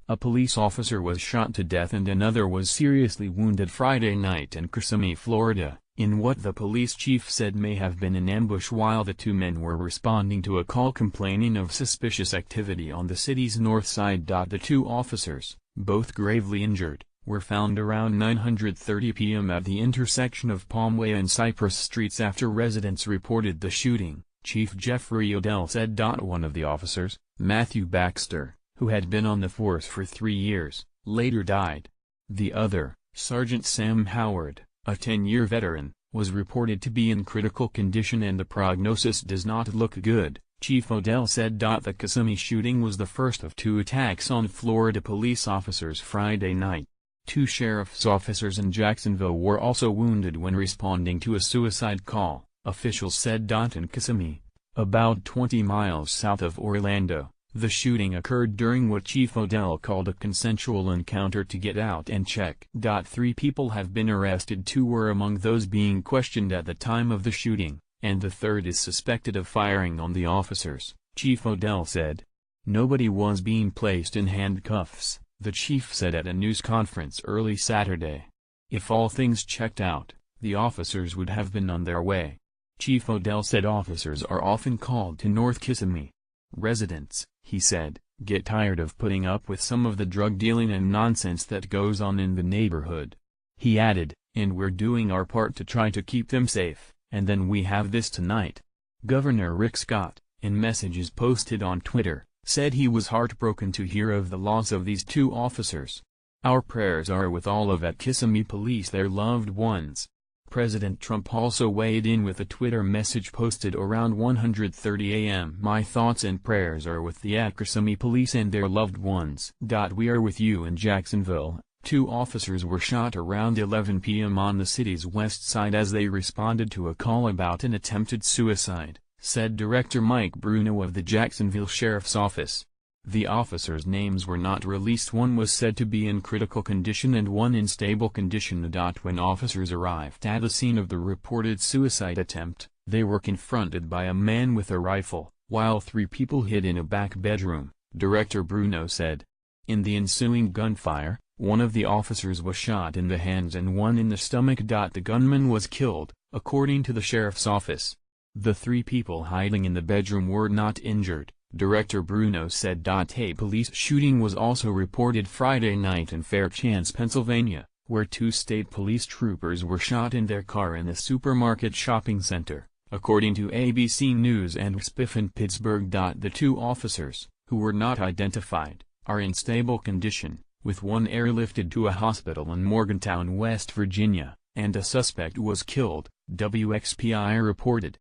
A police officer was shot to death and another was seriously wounded Friday night in Kissimmee, Florida, in what the police chief said may have been an ambush while the two men were responding to a call complaining of suspicious activity on the city's north side. The two officers, both gravely injured, were found around 9:30 p.m. at the intersection of Palmway and Cypress Streets after residents reported the shooting, Chief Jeffrey Odell said. One of the officers, Matthew Baxter, who had been on the force for 3 years, later died. The other, Sergeant Sam Howard, a 10-year veteran, was reported to be in critical condition and the prognosis does not look good, Chief Odell said. The Kissimmee shooting was the first of 2 attacks on Florida police officers Friday night. 2 sheriff's officers in Jacksonville were also wounded when responding to a suicide call, officials said. In Kissimmee, about 20 miles south of Orlando, the shooting occurred during what Chief Odell called a consensual encounter to get out and check. 3 people have been arrested. 2 were among those being questioned at the time of the shooting, and the third is suspected of firing on the officers, Chief Odell said. Nobody was being placed in handcuffs, the chief said at a news conference early Saturday. If all things checked out, the officers would have been on their way. Chief Odell said officers are often called to North Kissimmee. Residents, he said, get tired of putting up with some of the drug dealing and nonsense that goes on in the neighborhood. He added, and we're doing our part to try to keep them safe, and then we have this tonight. Governor Rick Scott, in messages posted on Twitter, said he was heartbroken to hear of the loss of these 2 officers. Our prayers are with all of at Kissimmee Police, their loved ones. President Trump also weighed in with a Twitter message posted around 1:30 a.m. My thoughts and prayers are with the Kissimmee Police and their loved ones. We are with you in Jacksonville. 2 officers were shot around 11 p.m. on the city's west side as they responded to a call about an attempted suicide, said Director Mike Bruno of the Jacksonville Sheriff's Office. The officers' names were not released. One was said to be in critical condition and one in stable condition. When officers arrived at the scene of the reported suicide attempt, they were confronted by a man with a rifle, while 3 people hid in a back bedroom, Director Bruno said. In the ensuing gunfire, one of the officers was shot in the hands and one in the stomach. The gunman was killed, according to the sheriff's office. The 3 people hiding in the bedroom were not injured, Director Bruno said. A police shooting was also reported Friday night in Fairchance, Pennsylvania, where 2 state police troopers were shot in their car in a supermarket shopping center, according to ABC News and WXPI in Pittsburgh. The 2 officers, who were not identified, are in stable condition, with one airlifted to a hospital in Morgantown, West Virginia, and a suspect was killed, WXPI reported.